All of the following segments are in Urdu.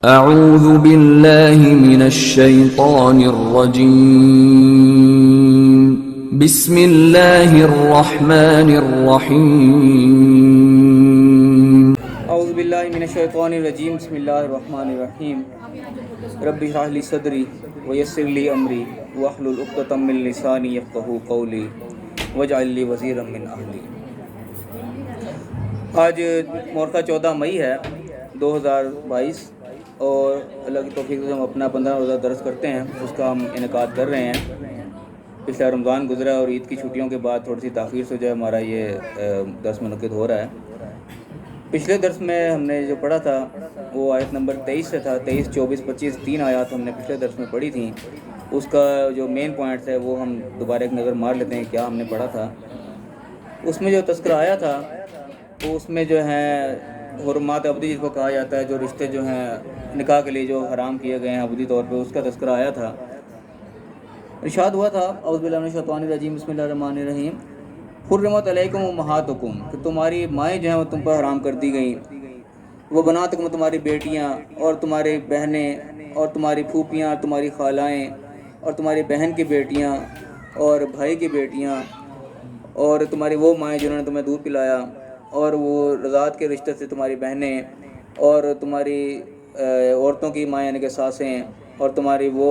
اعوذ باللہ من الشیطان الرجیم بسم اللہ الرحمن الرحیم اعوذ باللہ من الشیطان الرجیم بسم اللہ الرحمن الرحیم رب اشرح لی صدری ویسر لی امری واحلل عقدۃ من لسانی یفقہوا قولی واجعل لی وزیرا من اہلی۔ آج مورخہ 14 مئی ہے 2022 اور اللہ کی توفیق سے ہم اپنا 15 روزہ درس کرتے ہیں، اس کا ہم انعقاد کر رہے ہیں۔ پچھلا رمضان گزرا اور عید کی چھٹیوں کے بعد تھوڑی سی تاخیر سے جو ہے ہمارا یہ درس منعقد ہو رہا ہے۔ پچھلے درس میں ہم نے جو پڑھا تھا وہ آیت نمبر 23 سے تھا، 23، 24، 25 3 آیات ہم نے پچھلے درس میں پڑھی تھیں۔ اس کا جو مین پوائنٹ ہے وہ ہم دوبارہ ایک نظر مار لیتے ہیں کیا ہم نے پڑھا تھا۔ اس میں جو تذکرہ آیا تھا تو اس میں جو ہے حرمات ابدی جس کو کہا جاتا ہے، جو رشتے جو ہیں نکاح کے لیے جو حرام کیے گئے ہیں ابدی طور پہ، اس کا تذکرہ آیا تھا۔ ارشاد ہوا تھا اعوذ باللہ من الشیطان الرجیم بسم اللہ الرحمن الرحیم حرمت علیکم امہاتکم، کہ تمہاری مائیں جو ہیں وہ تم پر حرام کر دی گئیں، وہ بناتکم، تمہاری بیٹیاں اور تمہاری بہنیں اور تمہاری پھوپھیاں اور تمہاری خالائیں اور تمہاری بہن کی بیٹیاں اور بھائی کی بیٹیاں اور تمہاری وہ مائیں جنہوں نے تمہیں دودھ پلایا اور وہ رضاعت کے رشتے سے تمہاری بہنیں اور تمہاری عورتوں کی مائیں یعنی کہ ساسیں اور تمہاری وہ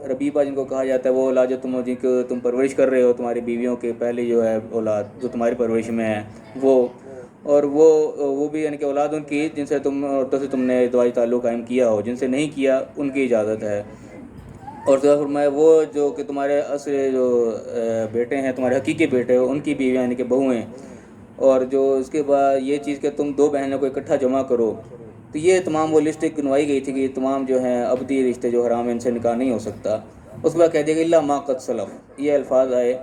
ربیبہ جن کو کہا جاتا ہے، وہ اولاد جو جن کو تم پرورش کر رہے ہو، تمہاری بیویوں کے پہلی جو ہے اولاد جو تمہاری پرورش میں ہے وہ، اور وہ بھی یعنی کہ اولاد ان کی جن سے تم عورتوں سے تم نے ازدواجی تعلق قائم کیا ہو، جن سے نہیں کیا ان کی اجازت ہے۔ اور فرمایا وہ جو کہ تمہارے اصل جو بیٹے ہیں، تمہارے حقیقی بیٹے ہو، ان کی بیویاں یعنی کہ بہویں، اور جو اس کے بعد یہ چیز کہ تم دو بہنوں کو اکٹھا جمع کرو، تو یہ تمام وہ لسٹ گنوائی گئی تھی کہ یہ تمام جو ہیں ابدی رشتے جو حرام ہیں ان سے نکاح نہیں ہو سکتا۔ اس کے بعد کہہ دیا کہ الا ما قد سلف، یہ الفاظ آئے۔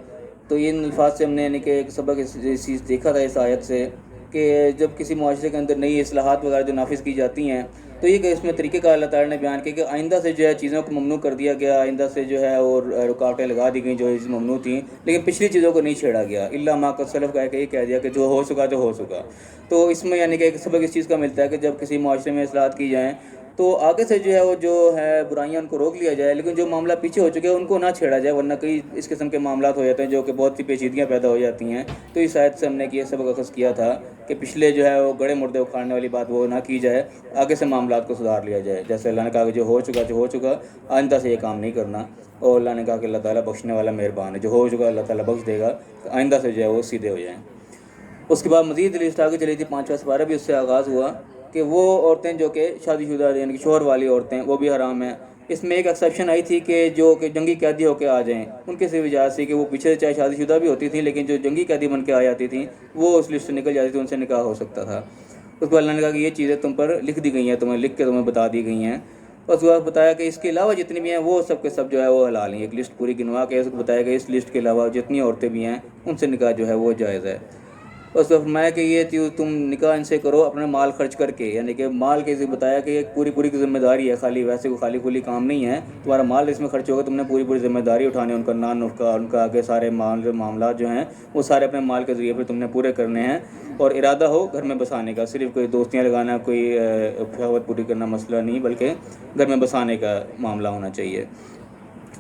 تو ان الفاظ سے ہم نے یعنی کہ ایک سبق چیز دیکھا تھا اس آیت سے کہ جب کسی معاشرے کے اندر نئی اصلاحات وغیرہ جو نافذ کی جاتی ہیں تو یہ کہ اس میں طریقہ کا اللہ تعالیٰ نے بیان کیا کہ آئندہ سے جو ہے چیزوں کو ممنوع کر دیا گیا، آئندہ سے جو ہے اور رکاوٹیں لگا دی گئیں جو ممنوع تھیں، لیکن پچھلی چیزوں کو نہیں چھیڑا گیا۔ الا ما قد سلف کا یہ کہہ دیا کہ جو ہو سکا جو ہو سکا۔ تو اس میں یعنی کہ ایک سبق اس چیز کا ملتا ہے کہ جب کسی معاشرے میں اصلاحات کی جائیں تو آگے سے جو ہے وہ جو ہے برائیاں ان کو روک لیا جائے، لیکن جو معاملہ پیچھے ہو چکے ہیں ان کو نہ چھیڑا جائے، ورنہ کئی اس قسم کے معاملات ہو جاتے ہیں جو کہ بہت سی پیچیدگیاں پیدا ہو جاتی ہیں۔ تو اس آیت سے ہم نے یہ سبق اخذ کیا تھا کہ پچھلے جو ہے وہ گڑے مردے اکھاڑنے والی بات وہ نہ کی جائے، آگے سے معاملات کو سدھار لیا جائے۔ جیسے اللہ نے کہا کہ جو ہو چکا آئندہ سے یہ کام نہیں کرنا، اور اللہ نے کہا کہ اللہ تعالیٰ بخشنے والا مہربان ہے، جو ہو چکا اللہ تعالیٰ بخش دے گا، آئندہ سے جو ہے وہ سیدھے ہو جائیں۔ اس کے بعد مزید لسٹ آگے چلی تھی، 5واں سپارہ بھی اس سے آغاز ہوا کہ وہ عورتیں جو کہ شادی شدہ یعنی کہ شوہر والی عورتیں وہ بھی حرام ہیں۔ اس میں ایک ایکسیپشن آئی تھی کہ جو کہ جنگی قیدی ہو کے آ جائیں، ان کے صرف اجازت تھی کہ وہ پیچھے چاہے شادی شدہ بھی ہوتی تھیں لیکن جو جنگی قیدی بن کے آ جاتی تھیں وہ اس لسٹ سے نکل جاتی تھی، ان سے نکاح ہو سکتا تھا۔ اس کو اللہ نے کہا کہ یہ چیزیں تم پر لکھ دی گئی ہیں، تمہیں لکھ کے تمہیں بتا دی گئی ہیں۔ اور اس کے بعد بتایا کہ اس کے علاوہ جتنی بھی ہیں وہ سب کے سب جو ہے وہ حلال ہیں۔ ایک لسٹ پوری گنوا کے اس کو بتایا کہ اس لسٹ کے علاوہ جتنی عورتیں بھی ہیں ان سے نکاح جو ہے وہ جائز ہے۔ اس کو فرمایا کہ یہ تم نکاح ان سے کرو اپنا مال خرچ کر کے، یعنی کہ مال کے بتایا کہ ایک پوری کی ذمہ داری ہے، خالی ویسے کوئی خالی کھلی کام نہیں ہے، تمہارا مال اس میں خرچ ہوگا، تم نے پوری ذمہ داری اٹھانی، ان کا نان نفقہ، ان کا آگے سارے معاملات جو ہیں وہ سارے اپنے مال کے ذریعے پہ تم نے پورے کرنے ہیں، اور ارادہ ہو گھر میں بسانے کا، صرف کوئی دوستیاں لگانا، کوئی شہوت پوری کرنا مسئلہ نہیں، بلکہ گھر میں بسانے کا معاملہ ہونا چاہیے۔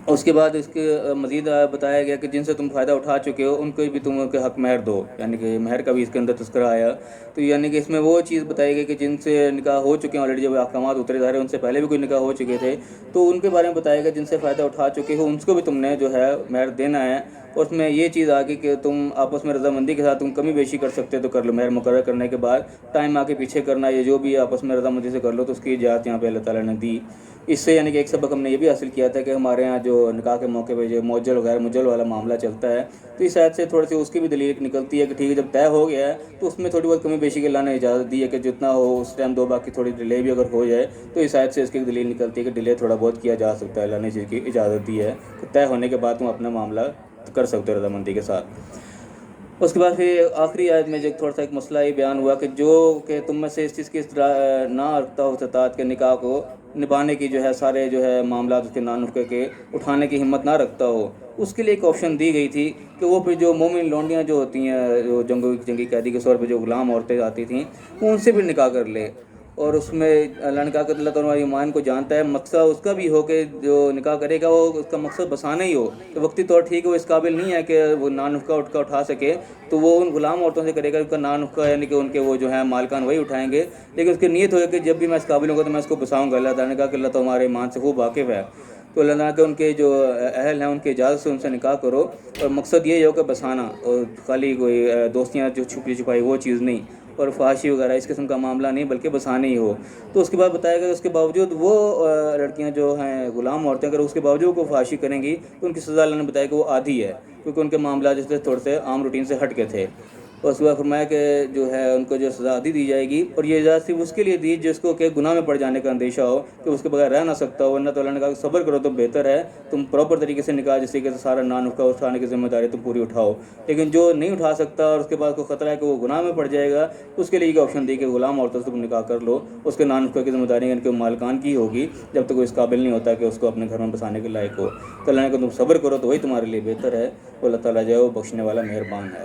اس کے بعد اس کے مزید بتایا گیا کہ جن سے تم فائدہ اٹھا چکے ہو ان کو بھی تم کے حق مہر دو، یعنی کہ مہر کا بھی اس کے اندر تذکرہ آیا۔ تو یعنی کہ اس میں وہ چیز بتائی گئی کہ جن سے نکاح ہو چکے ہیں آلریڈی، جب احکامات اترے جا رہے ہیں ان سے پہلے بھی کوئی نکاح ہو چکے تھے تو ان کے بارے میں بتایا گیا جن سے فائدہ اٹھا چکے ہو ان کو بھی تم نے جو ہے مہر دینا ہے۔ اور اس میں یہ چیز آگئی کہ تم آپس میں رضامندی کے ساتھ تم کمی بیشی کر سکتے تو کر لو، مہر مقرر کرنے کے بعد ٹائم آگے پیچھے کرنا، یہ جو بھی آپس میں رضامندی سے کر لو، تو اس کی اجازت یہاں پہ اللہ تعالیٰ نے دی۔ اس سے یعنی کہ ایک سبق ہم نے یہ بھی حاصل کیا تھا کہ ہمارے ہاں جو نکاح کے موقع پہ جو موجل و غیر موجل والا معاملہ چلتا ہے تو اس آیت سے تھوڑی سی اس کی بھی دلیل نکلتی ہے کہ ٹھیک ہے جب طے ہو گیا ہے تو اس میں تھوڑی بہت کمی بیشی کے اللہ نے اجازت دی ہے کہ جتنا ہو اس ٹائم دو، باقی تھوڑی ڈیلے بھی اگر ہو جائے تو اس آیت سے اس کی دلیل نکلتی ہے کہ ڈیلے تھوڑا بہت کیا جا سکتا ہے، اللہ نے جس کی اجازت دی ہے کہ طے ہونے کے بعد تم اپنا معاملہ کر سکتے ہو رضامندی کے ساتھ۔ اس کے بعد پھر آخری آیت میں جو تھوڑا سا ایک مسئلہ یہ بیان ہوا کہ جو کہ تم میں سے اس چیز کی نہ رکھتا ہو استطاعت کے نکاح کو نبھانے کی جو ہے سارے جو ہے معاملات اس کے نان نفقے کے اٹھانے کی ہمت نہ رکھتا ہو، اس کے لیے ایک آپشن دی گئی تھی کہ وہ پھر جو مومن لونڈیاں جو ہوتی ہیں جو جنگی قیدی کے طور پہ جو غلام عورتیں آتی تھیں وہ ان سے بھی نکاح کر لے۔ اور اس میں اللہ نے کہا کہ اللہ تعالیٰ ایمان کو جانتا ہے، مقصد اس کا بھی ہو کہ جو نکاح کرے گا وہ اس کا مقصد بسانا ہی ہو، کہ وقتی طور ٹھیک ہے وہ اس قابل نہیں ہے کہ وہ نان نفقہ اٹھا سکے، تو وہ ان غلام عورتوں سے کرے گا، اس کا نان نفقہ یعنی کہ ان کے وہ جو ہیں مالکان وہی اٹھائیں گے، لیکن اس کی نیت ہوگی کہ جب بھی میں اس قابل ہوں گا تو میں اس کو بساؤں گا۔ اللہ تعالیٰ نے کہا کہ اللہ تو ہمارے ایمان سے خوب واقف ہے، تو اللہ تعالیٰ کہ ان کے جو اہل ہیں ان کی اجازت سے ان سے نکاح کرو، اور مقصد یہ ہو کہ بسانا، اور خالی کوئی دوستیاں جو چھپی چھپائی وہ چیز نہیں، اور فحاشی وغیرہ اس قسم کا معاملہ نہیں، بلکہ بسانے ہی ہو۔ تو اس کے بعد بتایا گیا اس کے باوجود وہ لڑکیاں جو ہیں غلام عورتیں اگر اس کے باوجود وہ فحاشی کریں گی تو ان کی سزا اللہ نے بتایا کہ وہ آدھی ہے، کیونکہ ان کے معاملات جس سے تھوڑے سے عام روٹین سے ہٹ کے تھے۔ اور اس کے بعد فرمایا کہ جو ہے ان کو جو سزا آدھی دی جائے گی، اور یہ اجازت صرف اس کے لیے دی جس کو کہ گناہ میں پڑ جانے کا اندیشہ ہو، کہ اس کے بغیر رہ نہ سکتا ہو، ورنہ تو اللہ نے کہا کہ صبر کرو تو بہتر ہے، تم پراپر طریقے سے نکاح جس طریقے سے سارا نان نفقہ اٹھانے کی ذمہ داری تم پوری اٹھاؤ، لیکن جو نہیں اٹھا سکتا اور اس کے بعد کوئی خطرہ ہے کہ وہ گناہ میں پڑ جائے گا، اس کے لیے یہ آپشن دی کہ غلام عورتوں سے تم نکاح کر لو، اس کے نان نفقہ کی ذمہ داری ان کے مالکان کی ہوگی جب تک وہ اس قابل نہیں ہوتا کہ اس کو اپنے گھر میں بسانے کے لائق ہو۔ تو اللہ نے کہا تم صبر کرو تو وہی تمہارے لیے بہتر ہے، اللہ تعالیٰ جو ہے وہ بخشنے والا مہربان ہے۔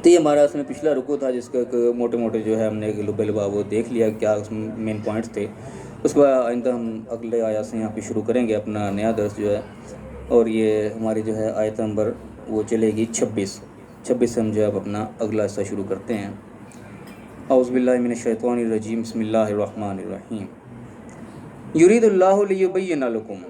تو یہ ہمارا اس میں پچھلا رکوع تھا جس کا موٹے موٹے جو ہے ہم نے لب لبا وہ دیکھ لیا کیا اس میں مین پوائنٹس تھے۔ اس کے بعد آئندہ ہم اگلے آیات سے یہاں پہ شروع کریں گے اپنا نیا درس جو ہے، اور یہ ہماری جو ہے آیت نمبر وہ چلے گی 26 سے ہم جو ہے اب اپنا اگلا حصہ شروع کرتے ہیں۔ اعوذ باللہ من الشیطان الرجیم، بسم اللہ الرحمن الرحیم۔ یرید اللہ لیبین لکم۔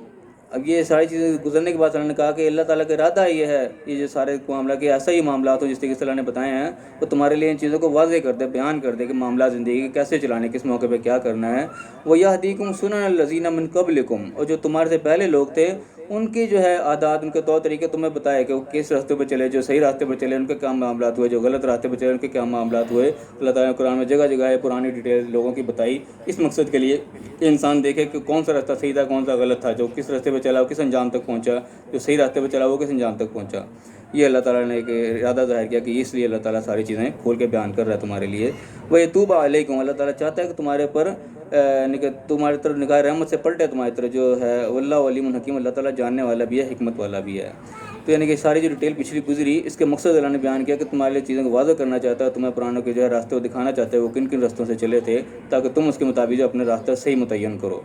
اب یہ ساری چیزیں گزرنے کے بعد اللہ نے کہا کہ اللہ تعالیٰ کا ارادہ یہ ہے، یہ جو سارے معاملہ کہ ایسا ہی معاملات ہو جس طریقے سے اللہ نے بتائے ہیں، تو تمہارے لیے ان چیزوں کو واضح کر دے، بیان کر دے کہ معاملات زندگی کے کیسے چلانے، کس موقع پہ کیا کرنا ہے۔ وَيَهْدِيكُمْ سُنَنَ الَّذِينَ مِن قَبْلِكُمْ، اور جو تمہارے سے پہلے لوگ تھے ان کی جو ہے عادات، ان کے طور طریقے تمہیں بتائے کہ وہ کس راستے پہ چلے، جو صحیح راستے پہ چلے ان کے کیا معاملات ہوئے، جو غلط راستے پہ چلے ان کے کیا معاملات ہوئے۔ اللہ تعالیٰ نے قرآن میں جگہ جگہ ہے پرانی ڈیٹیل لوگوں کی بتائی، اس مقصد کے لیے کہ انسان دیکھے کہ کون سا راستہ صحیح تھا کون سا غلط تھا، جو کس راستے پہ چلا وہ کس انجام تک پہنچا، جو صحیح راستے پہ چلا وہ کس انجام تک پہنچا۔ یہ اللہ تعالیٰ نے ایک ارادہ ظاہر کیا کہ اس لیے اللہ تعالیٰ ساری چیزیں کھول کے بیان کر رہا ہے تمہارے لیے۔ وَيَتُوبَ عَلَيْكُمْ، اللہ تعالیٰ چاہتا ہے کہ تمہارے پر تمہاری طرف نگاہ رحمت سے پلٹے تمہاری طرف جو ہے، واللہ علیم حکیم، اللہ تعالیٰ جاننے والا بھی ہے، حکمت والا بھی ہے۔ تو یعنی کہ ساری جو ڈیٹیل پچھلی گزری اس کے مقصد اللہ نے بیان کیا کہ تمہارے لیے چیزوں کو واضح کرنا چاہتا ہے، تمہیں پرانوں کے جو ہے راستے کو دکھانا چاہتا ہے وہ کن کن راستوں سے چلے تھے، تاکہ تم اس کے مطابق جو اپنے راستہ صحیح متعین کرو۔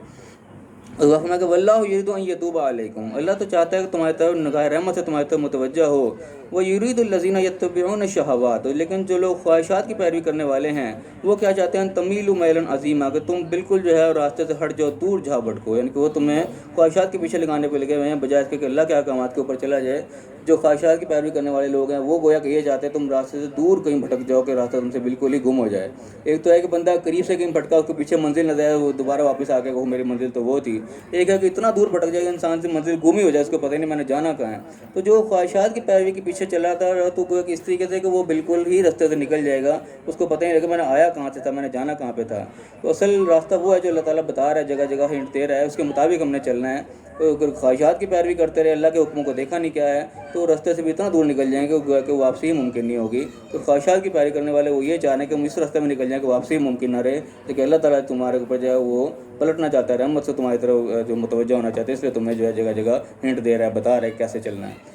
اور کہ واللہ یرید ان یتوب علیکم، اللہ تو چاہتا ہے کہ تمہاری طرف نگاہ رحمت سے تمہاری طرف متوجہ ہو۔ وہ یرید الذین یتبعون الشہوات، لیکن جو لوگ خواہشات کی پیروی کرنے والے ہیں وہ کیا چاہتے ہیں، تمیلوا میلا عظیما، کہ تم بالکل جو ہے راستے سے ہٹ جاؤ، دور جا بھٹکو، یعنی کہ وہ تمہیں خواہشات کے پیچھے لگانے پہ لگے ہوئے ہیں، بجائے اس کے کہ اللہ کے احکامات کے اوپر چلا جائے۔ جو خواہشات کی پیروی کرنے والے لوگ ہیں وہ گویا کہ یہ چاہتے ہیں تم راستے سے دور کہیں بھٹک جاؤ کہ راستہ تم سے بالکل ہی گم ہو جائے۔ ایک تو ہے کہ بندہ قریب سے کہیں بھٹکا، اس کو پیچھے منزل نظر آئے، وہ دوبارہ واپس آ کے وہ میری منزل تو وہ تھی۔ ایک ہے کہ اتنا دور بھٹک جائے کہ انسان سے منزل گم ہی ہو جائے، اس کو پتہ ہی نہیں میں نے جانا کہاں ہے۔ تو جو خواہشات کی پیروی کے پیچھے چلا تھا تو گویا کہ اس طریقے سے کہ وہ بالکل ہی راستے سے نکل جائے گا، اس کو پتہ ہی نہیں کہ میں نے آیا کہاں سے تھا، میں نے جانا کہاں پہ تھا۔ تو اصل راستہ وہ ہے جو اللہ تعالیٰ بتا رہا ہے، جگہ جگہ ہنٹ دے رہا ہے، اس کے مطابق ہم نے چلنا ہے۔ اگر خواہشات کی پیروی کرتے رہے، اللہ کے حکموں کو دیکھا نہیں کیا ہے، تو راستے سے بھی اتنا دور نکل جائیں گے کہ واپسی ہی ممکن نہیں ہوگی۔ تو خواہشات کی پیروی کرنے والے وہ یہ چاہ رہے ہیں کہ ہم اس راستے میں نکل جائیں کہ واپسی ہی ممکن نہ رہے، لیکن اللہ تعالیٰ تمہارے اوپر جو ہے وہ پلٹنا چاہتا ہے، رحمت سے تمہاری طرف جو متوجہ ہونا چاہتے ہیں، اس لیے تمہیں جو ہے جگہ جگہ ہنٹ دے رہا ہے، بتا رہا ہے کیسے چلنا ہے۔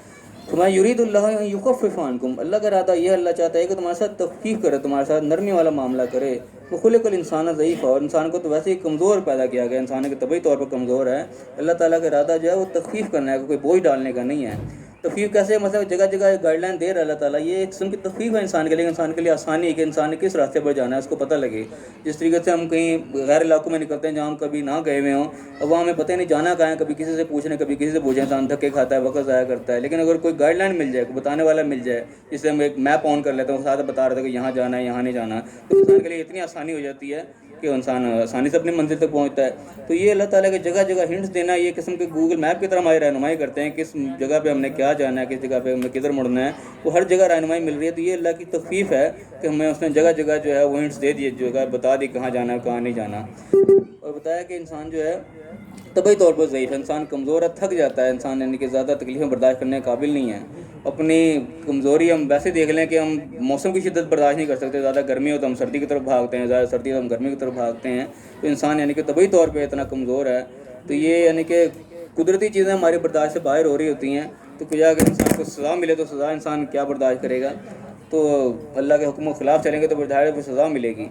تمہیں یرید اللہ ان یخفف عنکم، اللہ کا ارادہ یہ اللہ چاہتا ہے کہ تمہارے ساتھ تخفیف کرے، تمہارے ساتھ نرمی والا معاملہ کرے۔ وہ خلق الانسان ضعیف، اور انسان کو تو ویسے ہی کمزور پیدا کیا گیا، انسان کے طبعی طور پر کمزور ہے۔ اللہ تعالیٰ کا ارادہ جو ہے وہ تخفیف کرنا ہے، کوئی بوجھ ڈالنے کا نہیں ہے۔ تخفیف کیسے، مثلا جگہ جگہ گائیڈ لائن دے رہا ہے اللہ تعالیٰ، یہ ایک قسم کی تخفیف ہے انسان کے لیے، انسان کے لیے آسانی ہے کہ انسان نے کس راستے پر جانا ہے اس کو پتہ لگے۔ جس طریقے سے ہم کہیں غیر علاقوں میں نکلتے ہیں جہاں ہم کبھی نہ گئے ہوئے ہوں، اب وہاں ہمیں پتہ نہیں جانا کہاں ہے، کبھی کسی سے پوچھنے کبھی کسی سے پوچھیں، انسان دھکے کھاتا ہے، وقت ضائع کرتا ہے۔ لیکن اگر کوئی گائیڈ لائن مل جائے، کوئی بتانے والا مل جائے، جس سے ہم ایک میپ آن کر لیتے ہیں، وہ ساتھ بتا رہا تھا کہ یہاں جانا ہے یہاں نہیں جانا، تو انسان کے لیے اتنی آسانی ہو جاتی ہے کہ انسان آسانی سے اپنی منزل تک پہنچتا ہے۔ تو یہ اللہ تعالیٰ کے جگہ جگہ ہنٹس دینا، یہ قسم کے گوگل میپ کی طرح ہماری رہنمائی کرتے ہیں، کس جگہ پہ ہم نے کیا جانا ہے، کس جگہ پہ ہمیں کدھر مڑنا ہے، وہ ہر جگہ رہنمائی مل رہی ہے۔ تو یہ اللہ کی تخفیف ہے کہ ہمیں اس نے جگہ جگہ جو ہے وہ ہنٹس دے دیے، جگہ بتا دی کہاں جانا ہے کہاں نہیں جانا، اور بتایا کہ انسان جو ہے طبعی طور پر ضعیف ہے، انسان کمزور ہے، تھک جاتا ہے انسان، یعنی کہ زیادہ تکلیفیں برداشت کرنے کے قابل نہیں ہے۔ اپنی کمزوری ہم ویسے دیکھ لیں کہ ہم موسم کی شدت برداشت نہیں کر سکتے، زیادہ گرمی ہو تو ہم سردی کی طرف بھاگتے ہیں، زیادہ سردی ہو تو ہم گرمی کی طرف بھاگتے ہیں۔ تو انسان یعنی کہ طبعی طور پہ اتنا کمزور ہے، تو یہ یعنی کہ قدرتی چیزیں ہماری برداشت سے باہر ہو رہی ہوتی ہیں، تو کوئی اگر انسان کو سزا ملے تو سزا انسان کیا برداشت کرے گا، تو اللہ کے حکم و خلاف چلیں گے تو برداشت کو سزا ملے گی۔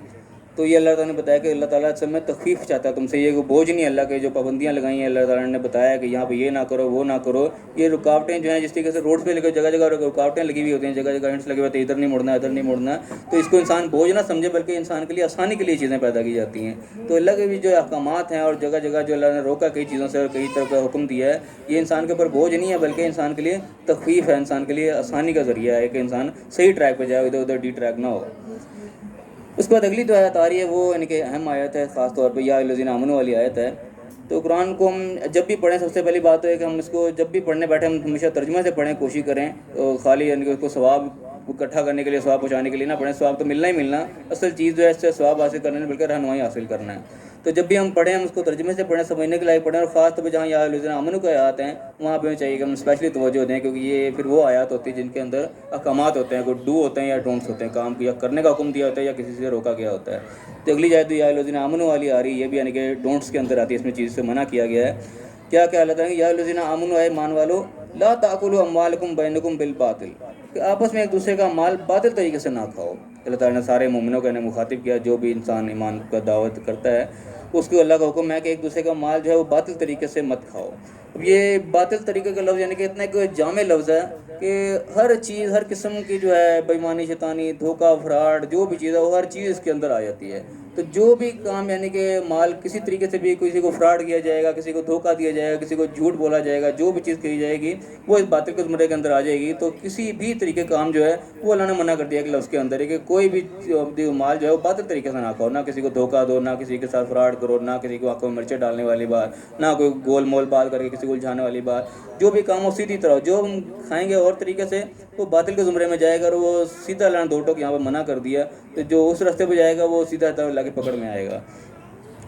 تو یہ اللہ تعالیٰ نے بتایا کہ اللہ تعالیٰ سب میں تخفیف چاہتا ہے تم سے، یہ کوئی بوجھ نہیں، اللہ کے جو پابندیاں لگائی ہیں اللہ تعالیٰ نے بتایا کہ یہاں پہ یہ نہ کرو وہ نہ کرو، یہ رکاوٹیں جو ہیں جس طریقے سے روڈ پہ لگے جگہ جگہ رکاوٹیں لگی ہوئی ہوتی ہیں، جگہ جگہ ہینڈس لگے ہوتے ہیں، ادھر نہیں مڑنا ادھر نہیں مڑنا، تو اس کو انسان بوجھ نہ سمجھے بلکہ انسان کے لیے آسانی کے لیے چیزیں پیدا کی جاتی ہیں۔ تو اللہ کے بھی جو احکامات ہیں اور جگہ جگہ جو اللہ نے روکا کئی چیزوں سے اور کئی طرح کا حکم دیا ہے، یہ انسان کے اوپر بوجھ نہیں ہے بلکہ انسان کے لیے تخفیف ہے، انسان کے لیے آسانی کا ذریعہ ہے کہ انسان صحیح ٹریک پہ جائے، ادھر ادھر ڈی ٹریک نہ ہو۔ اس کے بعد اگلی جو آیت آ رہی ہے وہ یعنی کہ اہم آیت ہے، خاص طور پہ یا الذین آمنوا والی آیت ہے۔ تو قرآن کو ہم جب بھی پڑھیں سب سے پہلی بات تو ہے کہ ہم اس کو جب بھی پڑھنے بیٹھیں ہم ہمیشہ ترجمہ سے پڑھیں، کوشش کریں، خالی یعنی کہ اس کو ثواب اکٹھا کرنے کے لیے، ثواب پہنچانے کے لیے نہ پڑھیں، ثواب تو ملنا ہی ملنا، اصل چیز جو ہے اس سے ثواب حاصل کرنے میں بلکہ رہنمائی حاصل کرنا ہے۔ تو جب بھی ہم پڑھیں ہم اس کو ترجمے سے پڑھیں، سمجھنے کے لائق پڑھیں، اور خاص طور پہ جہاں یا الذین آمنوا کے آیات ہیں وہاں پہ چاہیے کہ ہم اسپیشلی توجہ دیں، کیونکہ یہ پھر وہ آیات ہوتی ہیں جن کے اندر احکامات ہوتے ہیں، کوئی ڈو ہوتے ہیں یا ڈونٹس ہوتے ہیں، کام کیا کرنے کا حکم دیا ہوتا ہے یا کسی سے روکا گیا ہوتا ہے۔ تو اگلی آیت یا الذین آمنوا والی آ رہی ہے، یہ بھی یعنی کہ ڈونٹس کے اندر آتی ہے، اس میں چیز سے منع کیا گیا ہے۔ کیا اللہ تعالیٰ کہ یا الذین آمنوا اے ایمان والو لا تأکلوا اموالکم بینکم بالباطل، کہ آپس میں ایک دوسرے کا مال باطل طریقے سے نہ کھاؤ۔ اللہ تعالیٰ نے سارے مومنوں کو مخاطب کیا، جو بھی انسان ایمان کا دعوت کرتا ہے اس کو اللہ کا حکم ہے کہ ایک دوسرے کا مال جو ہے وہ باطل طریقے سے مت کھاؤ۔ اب یہ باطل طریقے کا لفظ یعنی کہ اتنا ایک جامع لفظ ہے کہ ہر چیز، ہر قسم کی جو ہے بےایمانی، شیطانی، دھوکہ، فراڈ، جو بھی چیز ہے وہ ہر چیز اس کے اندر آ جاتی ہے۔ تو جو بھی کام یعنی کہ مال کسی طریقے سے بھی کسی کو فراڈ کیا جائے گا، کسی کو دھوکہ دیا جائے گا، کسی کو جھوٹ بولا جائے گا، جو بھی چیز کہی جائے گی وہ اس باطل کے زمرے کے اندر آ جائے گی۔ تو کسی بھی طریقے کام جو ہے وہ اللہ نے منع کر دیا کہ لفظ کے اندر ہے کہ کوئی بھی مال جو ہے وہ باطل طریقے سے نہ کھاؤ، نہ کسی کو دھوکہ دو، نہ کسی کے ساتھ فراڈ کرو، نہ کسی کو آنکھوں میں مرچیں ڈالنے والی بات، نہ کوئی گول مول بات کر کے کسی کو الجھانے والی بات، جو بھی کام ہو سیدھی طرح جو ہم کھائیں گے اور طریقے سے وہ باطل کے زمرے میں جائے گا، اور وہ سیدھا اللہ نے دو ٹوک یہاں پہ منع کر دیا۔ تو جو اس راستے پہ جائے گا وہ سیدھا اللہ کی پکڑ میں آئے گا۔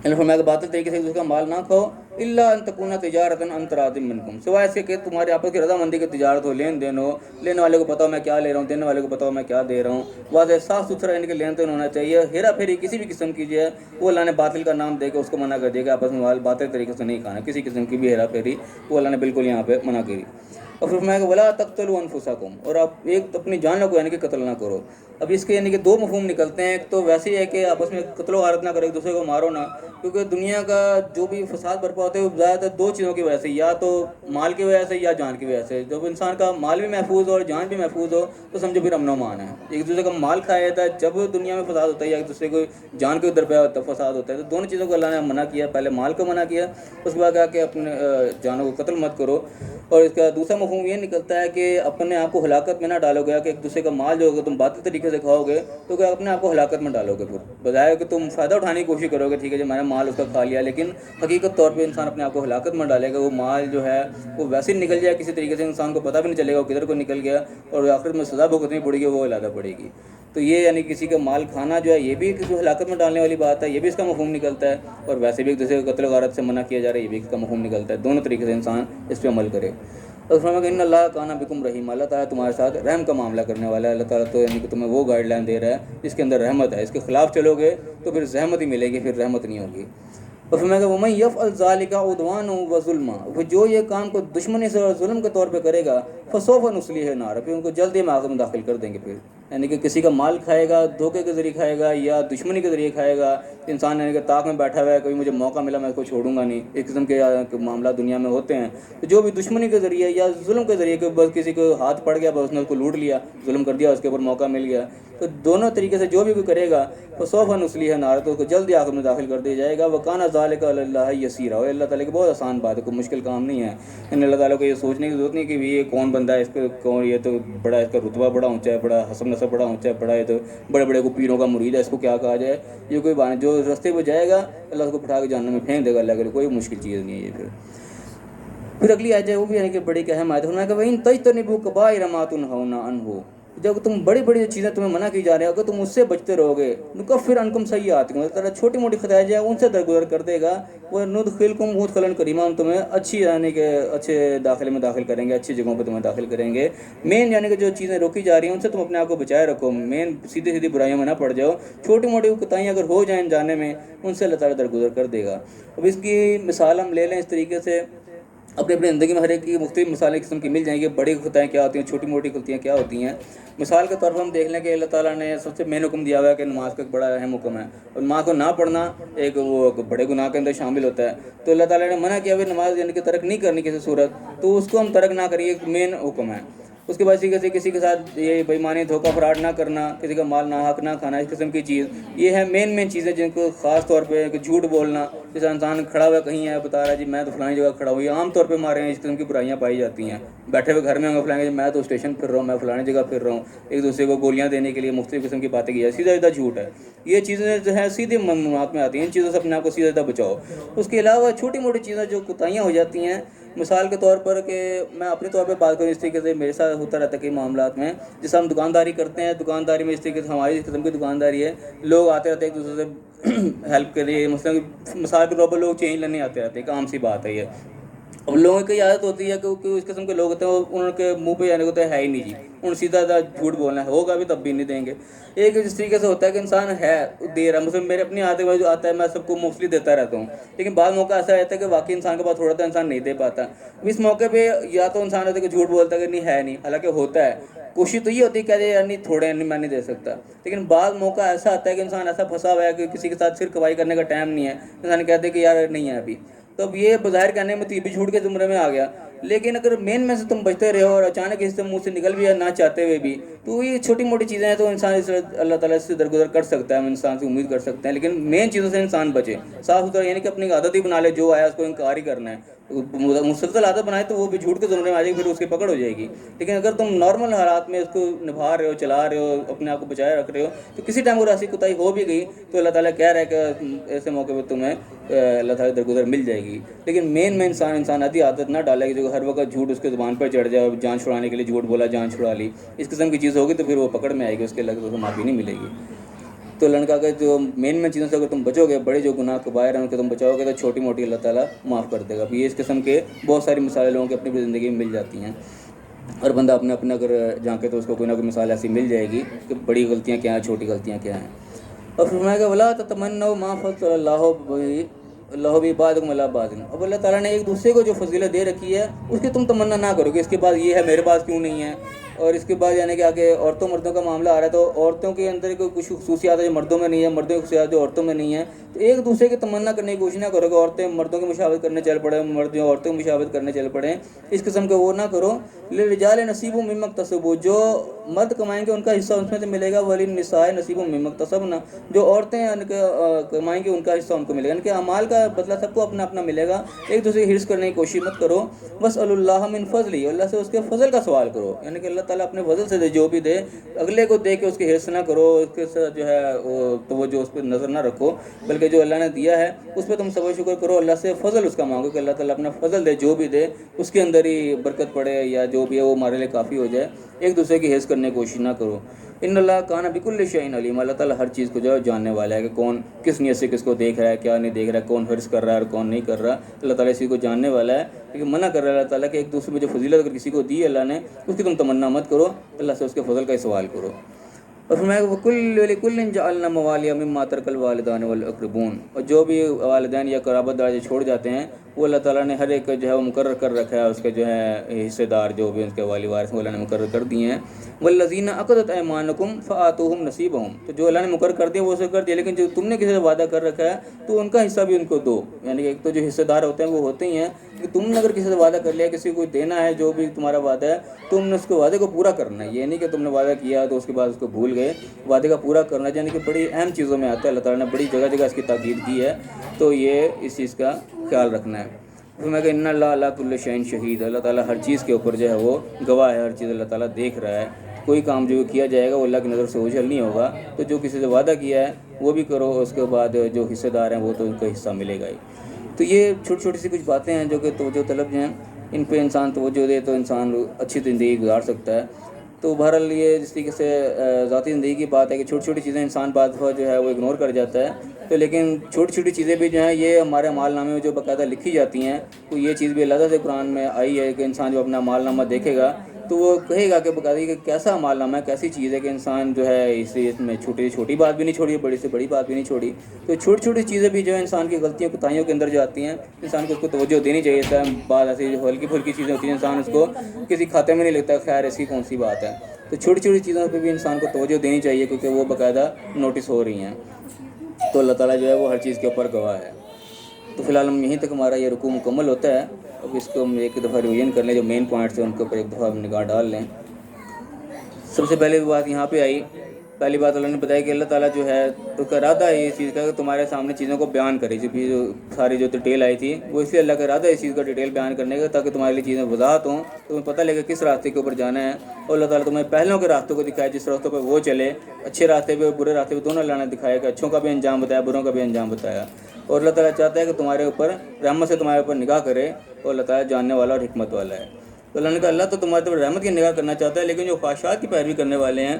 اللہ فرمایا کہ باطل طریقے سے اس کا مال نہ کھاؤ، الا ان تکون تجارتا عن تراض منکم، سوائے اس کے کہ تمہارے آپس کی رضامندی کی تجارت ہو، لین دین ہو، لینے والے کو پتہ ہو میں کیا لے رہا ہوں، دینے والے کو پتہ ہو میں کیا دے رہا ہوں، واضح صاف ستھرا ان کے لین دین ہونا چاہیے۔ ہیرا پھیری کسی بھی قسم کی جو ہے وہ اللہ نے باطل کا نام دے کے اس کو منع کر دیا کہ آپس میں مال باطل طریقے سے نہیں کھانا، کسی قسم کی بھی ہیرا پھیری وہ اللہ نے بالکل یہاں پہ منع کی۔ اور پھر فرمایا کہ ولا تقتلوا انفسکم، اور آپ ایک اپنی جانوں کو یعنی کہ قتل نہ کرو۔ اب اس کے یعنی کہ دو مفہوم نکلتے ہیں، ایک تو ویسے ہی ہے کہ آپس میں قتل و غارت نہ کرو، ایک دوسرے کو مارو نہ، کیونکہ دنیا کا جو بھی فساد برپا ہوتا ہے وہ زیادہ تر دو چیزوں کی وجہ سے، یا تو مال کی وجہ سے یا جان کی وجہ سے۔ جب انسان کا مال بھی محفوظ ہو اور جان بھی محفوظ ہو تو سمجھو پھر امن و امان ہے۔ ایک دوسرے کا مال کھایا جاتا ہے جب دنیا میں فساد ہوتا ہے، یا ایک دوسرے کو جان کے ادھر پہ فساد ہوتا ہے، تو دونوں چیزوں کو اللہ نے منع کیا، پہلے مال کو منع کیا، اس کے بعد کہا کہ اپنے جانوں کو قتل مت کرو۔ اور اس کا دوسرا مفہوم یہ نکلتا ہے کہ اپنے آپ کو ہلاکت میں نہ ڈالو گے، کہ ایک دوسرے کا مال جو ہوگا تم باطل طریقے سے کھاؤ گے تو کہ اپنے آپ کو ہلاکت میں ڈالو گے، پھر بجائے کہ تم فائدہ اٹھانے کی کوشش کرو گے، ٹھیک ہے جو میں نے مال اس کا کھا لیا، لیکن حقیقت طور پہ انسان اپنے آپ کو ہلاکت میں ڈالے گا۔ وہ مال جو ہے وہ ویسے ہی نکل جائے کسی طریقے سے، انسان کو پتہ بھی نہیں چلے گا وہ کدھر کو نکل گیا، اور آخر میں سزا بھگتنی پڑے گی، وہ علیحدہ پڑے گی۔ تو یہ یعنی کسی کا مال کھانا جو ہے یہ بھی کسی کو ہلاکت میں ڈالنے والی بات ہے، یہ بھی اس کا مفہوم نکلتا ہے، اور ویسے بھی ایک دوسرے کو قتل و غارت سے منع کیا جا رہا ہے، یہ بھی اس کا مفہوم نکلتا ہے۔ دونوں طریقے سے انسان اس پہ عمل کرے۔ اور فرمایا کہ ان اللہ کان بکم رحیم، اللہ تعالیٰ تمہارے ساتھ رحم کا معاملہ کرنے والا ہے۔ اللہ تعالیٰ تو یعنی کہ تمہیں وہ گائیڈ لائن دے رہا ہے جس کے اندر رحمت ہے، اس کے خلاف چلو گے تو پھر زحمت ہی ملے گی، پھر رحمت نہیں ہوگی۔ اور فرمایا کہ وَمَن يَفْعَلْ ذَلِكَ عُدْوَانًا وَظُلْمًا، وہ جو یہ کام کو دشمنی سے اور ظلم کے طور پہ کرے گا، فَسَوْفَ نُصْلِيهِ نَارًا، پھر ان کو جلدی میں آگ میں داخل کر دیں گے۔ پھر یعنی کہ کسی کا مال کھائے گا، دھوکے کے ذریعے کھائے گا یا دشمنی کے ذریعے کھائے گا، انسان یعنی کہ طاق میں بیٹھا ہوا ہے، کوئی مجھے موقع ملا میں اس کو چھوڑوں گا نہیں، ایک قسم کے معاملات دنیا میں ہوتے ہیں۔ تو جو بھی دشمنی کے ذریعے یا ظلم کے ذریعے کہ بس کسی کو ہاتھ پڑ گیا، بس اس نے اس کو لوٹ لیا، ظلم کر دیا، اس کے اوپر موقع مل گیا، تو دونوں طریقے سے جو بھی کوئی کرے گا فَسَوْفَ نُصْلِيهِ نَارًا، تو اس کو جلدی آگ میں داخل کر دیا جائے گا۔ وَكَانَ ذَلِكَ عَلَى اللَّهِ يَسِيرًا، اور اللہ تعالیٰ کی بہت آسان بات ہے، کوئی مشکل کام نہیں ہے۔ ان اللہ تعالیٰ کو یہ سوچنے کی ضرورت نہیں کہ یہ کون بندہ ہے، اس کو کون، یہ تو بڑا، اس کا رتبہ بڑا اونچا ہے، بڑا حسب نسب بڑا اونچا ہے، بڑا یہ تو بڑے بڑے کو پیروں کا مرید ہے، اس کو کیا کہا جائے۔ یہ کوئی بات نہیں، جو راستے پہ جائے گا اللہ اس کو بٹھا کے جہنم میں پھینک دے گا، اللہ کے لیے کوئی مشکل چیز نہیں ہے یہ۔ پھر اگلی آیت ہے وہ بھی یعنی کہ بڑی اہم آیت ہے، فرمایا کہ وَإِن تَجْتَنِبُوا كَبَائِرَ مَا تُنْهَوْنَ عَنْهُ، جب تم بڑی بڑی چیزیں تمہیں منع کی جا رہی ہیں اگر تم اس سے بچتے رہو گے، نُكَفِّرْ عَنْكُمْ سَيِّئَاتِكُمْ، اللہ تعالیٰ چھوٹی موٹی خطائیں جو ہیں ان سے درگزر کر دے گا، وَنُدْخِلْكُمْ مُدْخَلًا كَرِيمًا، ہم تمہیں اچھی یعنی کہ اچھے داخلے میں داخل کریں گے، اچھی جگہوں پہ تمہیں داخل کریں گے۔ مین یعنی کہ جو چیزیں روکی جا رہی ہیں ان سے تم اپنے آپ کو بچائے رکھو، مین سیدھی سیدھی برائیوں میں نہ پڑ جاؤ، چھوٹی موٹی کوتاہیاں اگر ہو جائیں جانے میں ان سے اللہ تعالیٰ درگزر کر دے گا۔ اب اس کی مثال ہم لے لیں اس طریقے سے اپنی اپنی زندگی میں ہر ایک کی مختلف مثالیں قسم کی مل جائیں گی. بڑی خطائیں کیا ہوتی ہیں, چھوٹی موٹی غلطیاں کیا ہوتی ہیں. مثال کے طور پر ہم دیکھ لیں کہ اللہ تعالیٰ نے سب سے مین حکم دیا ہوا ہے کہ نماز کا ایک بڑا اہم حکم ہے, اور نماز کو نہ پڑھنا ایک وہ بڑے گناہ کے اندر شامل ہوتا ہے. تو اللہ تعالیٰ نے منع کیا ہوا نماز یعنی کہ ترک نہیں کرنی کسی صورت, تو اس کو ہم ترک نہ کریے, ایک مین حکم ہے. اس کے بعد کسی کے ساتھ یہ بےمانی دھوکہ فراڈ نہ کرنا, کسی کا مال ناحق نہ کھانا, اس قسم کی چیز, یہ ہے مین چیزیں جن کو خاص طور پہ جھوٹ بولنا. جیسے انسان کھڑا ہوا کہیں ہے, بتا رہا ہے جی میں تو فلانی جگہ کھڑا ہوں, یہ عام طور پہ ہمارے ہیں اس قسم کی برائیاں پائی جاتی ہیں. بیٹھے ہوئے گھر میں ہم فلائیں گے میں تو اسٹیشن پھر رہا ہوں, میں فلانی جگہ پھر رہا ہوں, ایک دوسرے کو گولیاں دینے کے لیے مختلف قسم کی باتیں کی جائے, سیدھا سیدھا جھوٹ ہے. یہ چیزیں جو ہے سیدھے ممنوعات میں آتی ہیں, ان چیزوں سے اپنے آپ کو سیدھا سیدھا بچاؤ. اس کے علاوہ چھوٹی موٹی چیزیں جو کوتاہیاں ہو جاتی ہیں, مثال کے طور پر کہ میں اپنے طور پہ بات کروں, اس طریقے سے میرے ساتھ ہوتا رہتا ہے کئی معاملات میں. جیسے ہم دکانداری کرتے ہیں, دکانداری میں اس طریقے سے ہماری اس قسم کی دکانداری ہے, لوگ آتے رہتے ہیں ایک دوسرے سے ہیلپ کے لیے, مثال کے طور پر لوگ چینج لینے آتے رہتے ہیں, ایک عام سی بات ہے یہ. اب لوگوں کی عادت ہوتی ہے کہ اس قسم کے لوگ ہوتے ہیں ان کے منہ پہ جانے کو تو ہے ہی نہیں جی, ان سیدھا جھوٹ بولنا ہے, ہوگا بھی تب بھی نہیں دیں گے. ایک اس طریقے سے ہوتا ہے کہ انسان ہے دے رہا, مثلا میرے اپنی عادت میں جو آتا ہے میں سب کو موسٹلی دیتا رہتا ہوں, لیکن بعض موقع ایسا رہتا ہے کہ واقعی انسان کے پاس تھوڑا تو انسان نہیں دے پاتا. اس موقع پہ یا تو انسان ہوتا ہے کہ جھوٹ بولتا ہے کہ نہیں ہے نہیں, حالانکہ ہوتا ہے. کوشش تو یہ ہوتی ہے کہ یار نہیں تھوڑے نہیں میں نہیں دے سکتا, لیکن بعض موقع ایسا آتا ہے کہ انسان ایسا پھنسا ہوا ہے کہ کسی کے ساتھ صرف کوائی کرنے کا ٹائم نہیں ہے, انسان کہتے ہیں کہ یار نہیں ہے ابھی, تو اب یہ بظاہر کہنے میں تو بھی جھوٹ کے زمرے میں آ گیا. لیکن اگر مین میں سے تم بچتے رہو اور اچانک اس سے منہ سے نکل بھی ہے نہ چاہتے ہوئے بھی, تو یہ چھوٹی موٹی چیزیں ہیں تو انسان اس اللہ تعالیٰ سے درگزر کر سکتا ہے, ہم انسان سے امید کر سکتے ہیں. لیکن مین چیزوں سے انسان بچے, صاف ستھرا, یعنی کہ اپنی عادت ہی بنا لے, جو آیا اس کو انکار ہی کرنا ہے. مسلسل عادت بنائے تو وہ بھی جھوٹ کے زمرے میں آ جائے گی, پھر اس کی پکڑ ہو جائے گی. لیکن اگر تم نارمل حالات میں اس کو نبھا رہے ہو, چلا رہے ہو, اپنے آپ کو بچائے رکھ رہے ہو, تو کسی ٹائم اگر ایسی کوتاہی ہو بھی گئی تو اللہ تعالیٰ کہہ رہا ہے کہ ایسے موقع پہ تمہیں اللہ تعالیٰ درگزر مل جائے گی. لیکن مین میں انسان آدھی عادت نہ ڈالے کہ جو ہر وقت جھوٹ اس کے زبان پر چڑھ جائے, جان چھڑانے کے لیے جھوٹ بولا, جان چھڑا لی, اس قسم کی چیز ہوگی تو پھر وہ پکڑ میں آئے گی, اس کے لگ تو معافی نہیں ملے گی. تو لڑکا کہ جو مین چیزوں سے اگر تم بچو گے, بڑے جو گناہ کبائر ہیں ان کو تم بچاؤ گے, تو چھوٹی موٹی اللہ تعالیٰ معاف کر دے گا. یہ اس قسم کے بہت ساری مثالیں لوگوں کی اپنی زندگی میں مل جاتی ہیں. اور بندہ اپنے اگر جھانکے تو اس کو کوئی نہ کوئی مثال ایسی مل جائے گی کہ بڑی غلطیاں کیا ہیں, چھوٹی غلطیاں کیا ہیں. اور فرمایا کہ ولا تتمنوا ما فضل اللہ بھی بعضکم علی بعض, اب اللہ تعالیٰ نے ایک دوسرے کو جو فضیلت دے رکھی ہے اس کی تم تمنا نہ کرو کہ اس کے پاس یہ ہے میرے پاس کیوں نہیں ہے. اور اس کے بعد یعنی کہ آگے عورتوں مردوں کا معاملہ آ رہا ہے, تو عورتوں کے اندر کچھ خصوصیات ہے جو مردوں میں نہیں ہے, مردوں کی خصوصیات جو عورتوں میں نہیں ہے. تو ایک دوسرے کی تمنا کرنے کی کوشش نہ کرو کہ عورتیں مردوں کی مشابہت کرنے چل پڑیں, مرد عورتوں کی مشابہت کرنے چل پڑیں, اس قسم کا وہ نہ کرو. للرجال نصیب مما اکتسبوا, جو مرد کمائیں گے ان کا حصہ ان میں سے ملے گا. وللنساء نصیب مما اکتسبن, جو عورتیں کمائیں گے ان کا حصہ ان کو ملے گا. ان کے اعمال کا بدلہ سب کو اپنا اپنا ملے گا. ایک دوسرے کی حرص کرنے کی کوشش مت کرو. واسألوا اللہ من فضلہ, اللہ سے اس کے فضل کا سوال کرو, یعنی کہ اللہ تعالیٰ اپنے فضل سے دے, جو بھی دے اگلے کو دے کے اس کی حرص نہ کرو, اس کے ساتھ جو ہے توجہ اس پہ نظر نہ رکھو, بلکہ جو اللہ نے دیا ہے اس پہ تم صبر شکر کرو. اللہ سے فضل اس کا مانگو کہ اللہ تعالیٰ اپنا فضل دے, جو بھی دے اس کے اندر ہی برکت پڑے, یا جو بھی ہے وہ ہمارے لیے کافی ہو جائے. ایک دوسرے کی حرص کرنے کی کوشش نہ کرو. ان اللہ کان بکل شیء علیم, اللہ تعالیٰ ہر چیز کو جو ہے جاننے والا ہے کہ کون کس نیت سے کس کو دیکھ رہا ہے, کیا نہیں دیکھ رہا ہے, کون حرص کر رہا ہے اور کون نہیں کر رہا. اللہ تعالیٰ اسی کو جاننے والا ہے. لیکن منع کر رہا ہے اللہ تعالیٰ کہ ایک دوسرے میں جو فضیلت اگر کسی کو دی اللہ نے اس کی تم تمنا مت کرو, اللہ سے اس کے فضل کا ہی سوال کرو. اور فرمایا کہ وَكُلٍّ جَعَلْنَا مَوَالِيَ مِمَّا تَرَكَ الْوَالِدَانُ وَالْأَقْرَبُونَ, اور جو بھی والدین یا قرابت دار جو چھوڑ جاتے ہیں وہ اللہ تعالیٰ نے ہر ایک جو ہے وہ مقرر کر رکھا ہے, اس کے جو ہے حصے دار جو بھی ان کے والی وارث وہ اللہ نے مقرر کر دیے ہیں. وَالَّذِينَ عَقَدَتْ أَيْمَانُكُمْ فَآتُوهُمْ نَصِيبَهُمْ, تو جو اللہ نے مقرر کر دیا وہ اسے کر دیا, لیکن جو تم نے کسی سے وعدہ کر رکھا ہے تو ان کا حصہ بھی ان کو دو. یعنی کہ ایک تو جو حصے دار ہوتے ہیں وہ ہوتے ہی ہیں کہ تم نے اگر کسی سے وعدہ کر لیا, کسی کو دینا ہے جو بھی تمہارا وعدہ ہے, تم نے اس کو وعدے کو پورا کرنا ہے. یہ نہیں کہ تم نے وعدہ کیا تو اس کے بعد اس کو بھول گئے, وعدے کا پورا کرنا یعنی کہ بڑی اہم چیزوں میں آتا ہے. اللہ تعالیٰ نے بڑی جگہ جگہ اس کی تاکید کی ہے, تو یہ اس چیز کا خیال رکھنا ہے. پھر میں کہ ان اللہ علی کل شیء شہید, اللہ تعالیٰ ہر چیز کے اوپر جو ہے وہ گواہ ہے, ہر چیز اللہ تعالیٰ دیکھ رہا ہے. کوئی کام جو کیا جائے گا وہ اللہ کی نظر سے اوجھل نہیں ہوگا. تو جو کسی سے وعدہ کیا ہے وہ بھی کرو, اس کے بعد جو حصے دار ہیں وہ تو ان کا حصہ ملے گا ہی. تو یہ چھوٹی چھوٹی سی کچھ باتیں ہیں جو کہ توجہ طلب ہیں, ان پہ انسان توجہ دے تو انسان اچھی زندگی گزار سکتا ہے. تو بہرحال یہ جس طریقے سے ذاتی زندگی کی بات ہے کہ چھوٹی چھوٹی چیزیں انسان بعض دفعہ جو ہے وہ اگنور کر جاتا ہے. تو لیکن چھوٹی چھوٹی چیزیں بھی جو ہیں یہ ہمارے اعمال نامے میں جو باقاعدہ لکھی جاتی ہیں, تو یہ چیز بھی اللہ سے قرآن میں آئی ہے کہ انسان جو اپنا اعمال نامہ دیکھے گا تو وہ کہے گا کہ بقاعدگی کہ کیسا مال نامہ ہے، کیسی چیز ہے کہ انسان جو ہے اس میں چھوٹی چھوٹی بات بھی نہیں چھوڑی، بڑی سے بڑی بات بھی نہیں چھوڑی. تو چھوٹی چھوٹی چیزیں بھی جو ہے انسان کی غلطیوں کوتاہیوں کے اندر جو آتی ہیں، انسان کو اس کو توجہ دینی چاہیے. بعض ایسی جو ہلکی پھلکی چیزیں ہوتی ہیں انسان اس کو کسی کھاتے میں نہیں لگتا، خیر ایسی کون سی بات ہے. تو چھوٹی چھوٹی چیزوں پہ بھی انسان کو توجہ دینی چاہیے کیونکہ وہ باقاعدہ نوٹس ہو رہی ہیں. تو اللہ تعالیٰ جو ہے وہ ہر چیز کے اوپر گواہ ہے. تو فی الحال ہم یہیں تک ہمارا یہ رکوع مکمل ہوتا ہے. اب اس کو ہم ایک دفعہ ریویژن کر لیں، جو مین پوائنٹس ہیں ان کے اوپر ایک دفعہ ہم نگاہ ڈال لیں. سب سے پہلے بات یہاں پہ آئی، پہلی بات اللہ نے بتایا کہ اللہ تعالیٰ جو ہے تو کا ارادہ ہے اس چیز کا کہ تمہارے سامنے چیزوں کو بیان کرے. جو بھی ساری جو ڈیٹیل آئی تھی وہ اس لیے اللہ کا ارادہ ہے اس چیز کا ڈیٹیل بیان کرنے کا، تاکہ تمہارے لیے چیزیں وضاحت ہوں، تمہیں پتہ لگے کس راستے کے اوپر جانا ہے. اور اللہ تعالیٰ تمہیں پہلوں کے راستوں کو دکھائے جس راستوں پہ وہ چلے. اچھے راستے پہ اور برے راستے پہ دونوں اللہ نے دکھایا کہ اچھوں کا بھی انجام بتایا، بروں کا بھی انجام بتایا. اور اللہ تعالیٰ چاہتا ہے کہ تمہارے اوپر رحمت سے تمہارے اوپر نگاہ کرے، اور اللہ تعالیٰ جاننے والا اور حکمت والا ہے. تو اللہ نے کہا اللہ تو تمہارے اوپر رحمت کی نگاہ کرنا چاہتا ہے، لیکن جو خواہشات کی پیروی کرنے والے ہیں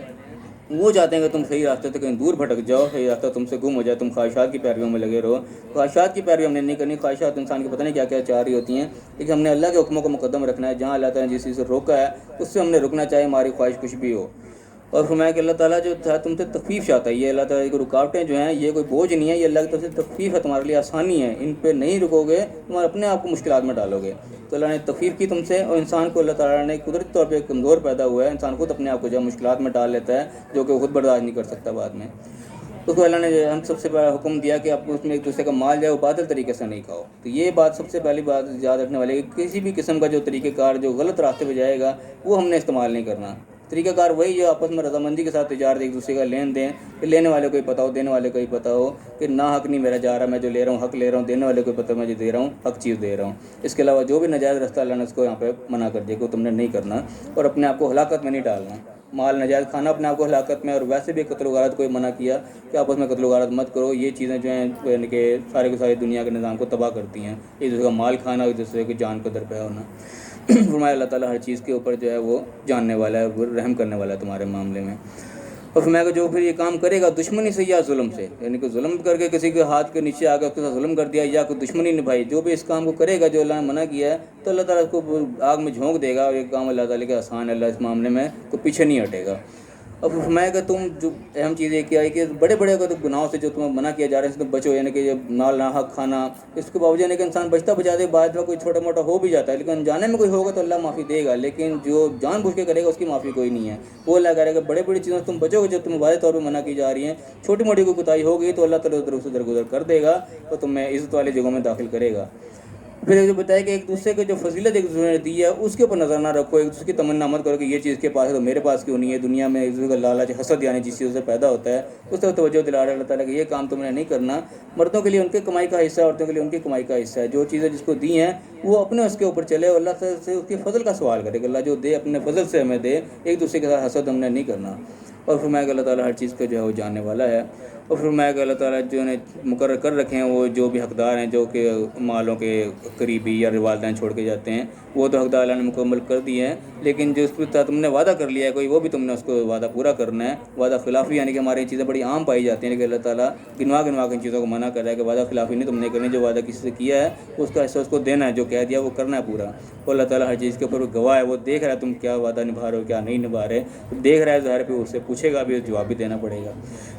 وہ چاہتے ہیں کہ تم صحیح راستے سے کہیں دور بھٹک جاؤ، صحیح راستہ تم سے گم ہو جائے، تم خواہشات کی پیرویوں میں لگے رہو. خواہشات کی پیروی ہم نے نہیں کرنی. خواہشات انسان کے پتہ نہیں کیا کیا چاہ رہی ہوتی ہیں، لیکن ہم نے اللہ کے حکموں کو مقدم رکھنا ہے. جہاں اللہ تعالیٰ نے جس چیز سے روکا ہے اس سے ہم نے رکنا چاہے، ہماری خواہش کچھ بھی ہو. اور فرمایا کہ اللہ تعالیٰ جو تھا تم سے تخفیف چاہتا ہے. یہ اللہ تعالیٰ کی رکاوٹیں جو ہیں یہ کوئی بوجھ نہیں ہے، یہ اللہ کی طرف سے تخفیف ہے، تمہارے لیے آسانی ہے. ان پہ نہیں رکو گے تمہارے اپنے آپ کو مشکلات میں ڈالو گے. تو اللہ نے تخفیف کی تم سے. اور انسان کو اللہ تعالیٰ نے قدرتی طور پہ کمزور پیدا ہوا ہے، انسان خود اپنے آپ کو جو مشکلات میں ڈال لیتا ہے جو کہ خود برداشت نہیں کر سکتا بعد میں. اس کو اللہ نے ہم سب سے بڑا حکم دیا کہ آپ اس میں ایک دوسرے کا مال جائے وہ باطل طریقے سے نہیں کھاؤ. تو یہ بات سب سے پہلی بات یاد رکھنے والی ہے کہ کسی بھی قسم کا جو طریقہ کار جو غلط راستے پہ جائے گا وہ ہم نے استعمال نہیں کرنا. طریقہ کار وہی جو آپس میں رضامندی کے ساتھ تجارت ایک دوسرے کا لین دیں، کہ لینے والے کو ہی پتہ ہو، دینے والے کو ہی پتہ ہو کہ نہ حق نہیں میرا جا رہا، میں جو لے رہا ہوں حق لے رہا ہوں، دینے والے کو پتہ میں جو دے رہا ہوں حق چیز دے رہا ہوں. اس کے علاوہ جو بھی ناجائز رستہ اللہ نے اس کو یہاں پہ منع کر دیا کہ تم نے نہیں کرنا، اور اپنے آپ کو ہلاکت میں نہیں ڈالنا. مال ناجائز کھانا اپنے آپ کو ہلاکت میں، اور ویسے بھی قتل و غارت کو منع کیا کہ آپس میں قتل و غارت مت کرو. یہ چیزیں جو ہیں یعنی کہ سارے کی ساری دنیا کے نظام کو تباہ کرتی ہیں. ایک دوسرے کا مال کھانا، ایک دوسرے کی جان کو درپے ہونا. فرمایا اللہ تعالیٰ ہر چیز کے اوپر جو ہے وہ جاننے والا ہے، وہ رحم کرنے والا ہے تمہارے معاملے میں. اور فرمایا کہ جو پھر یہ کام کرے گا دشمنی سے یا ظلم سے، یعنی کہ ظلم کر کے کسی کے ہاتھ کے نیچے آ کے اس کے ساتھ ظلم کر دیا یا کوئی دشمنی نبھائی، جو بھی اس کام کو کرے گا جو اللہ نے منع کیا ہے تو اللہ تعالیٰ اس کو آگ میں جھونک دے گا. اور یہ کام اللہ تعالیٰ کے آسان ہے، اللہ اس معاملے میں کوئی پیچھے نہیں ہٹے گا. اب فرمایا کہ تم جو اہم چیز یہ کیا ہے کہ بڑے بڑے گناہوں سے جو تمہیں منع کیا جا رہا ہے اس سے تم بچو، یعنی کہ مال نہ حق کھانا. اس کے باوجود یعنی کہ انسان بچتا بچاتے بعد میں کوئی چھوٹا موٹا ہو بھی جاتا ہے، لیکن انجانے میں کوئی ہوگا تو اللہ معافی دے گا. لیکن جو جان بوجھ کے کرے گا اس کی معافی کوئی نہیں ہے. وہ اللہ کرے گا بڑے بڑی چیزوں سے تم بچو گے جو تم واضح طور پہ منع کی جا رہی ہیں. چھوٹی موٹی کوئی کوتاہی ہوگی تو اللہ تعالیٰ ادھر سے درگزر کر دے گا اور تمہیں عزت والی جگہوں میں داخل کرے گا. پھر جو بتایا کہ ایک دوسرے کو جو فضیلت ایک دوسرے نے دی ہے اس کے اوپر نظر نہ رکھو، ایک دوسرے کی تمنا مت کرو کہ یہ چیز کے پاس ہے تو میرے پاس کیوں نہیں ہے. دنیا میں ایک دوسرے کا لالچ حسد یعنی جس چیز سے پیدا ہوتا ہے اس سے توجہ دلا رہا ہے اللہ تعالیٰ کہ یہ کام تم نے نہیں کرنا. مردوں کے لیے ان کے کمائی کا حصہ ہے، عورتوں کے لیے ان کی کمائی کا حصہ ہے. جو چیزیں جس کو دی ہیں وہ اپنے اس کے اوپر چلے اور اللہ سے اس کے فضل کا سوال کرے کہ اللہ جو دے اپنے فضل سے ہمیں دے، ایک دوسرے کے ساتھ حسد ہم نے نہیں کرنا. اور فرمایا کہ اللہ تعالیٰ ہر چیز کا جو ہے وہ جاننے والا ہے. اور فرمایا کہ اللہ تعالیٰ جو نے مقرر کر رکھے ہیں وہ جو بھی حقدار ہیں جو کہ مالوں کے قریبی یا والدین چھوڑ کے جاتے ہیں وہ تو حقدار اللہ نے مکمل کر دیے ہیں، لیکن جو اس پہ تم نے وعدہ کر لیا ہے کوئی وہ بھی تم نے اس کو وعدہ پورا کرنا ہے. وعدہ خلافی یعنی کہ ہماری چیزیں بڑی عام پائی جاتی ہیں لیکن اللہ تعالیٰ گنوا کے ان چیزوں کو منع کر رہا ہے کہ وعدہ خلافی نہیں تم نے کرنی. جو وعدہ کسی سے کیا ہے اس کا حصہ اس کو دینا ہے، جو کہہ دیا وہ کرنا ہے پورا. اور اللہ تعالیٰ ہر چیز کے اوپر گواہ ہے، وہ دیکھ رہا ہے تم کیا وعدہ نبھا رہے ہو کیا نہیں نبھا رہے. دیکھ رہا ہے ظاہر پہ اس سے پوچھے گا بھی، جواب بھی دینا پڑے گا.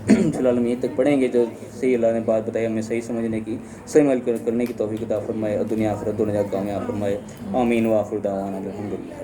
فی الحال ہم یہیں تک پڑھیں گے. جو صحیح اللہ نے بات بتائی ہمیں صحیح سمجھنے کی، صحیح عمل کرنے کی توفیق عطا فرمائے اور دنیا آخرت دونوں جگہ کامیاب فرمائے. آمین وآخر دعوانا الحمدللہ.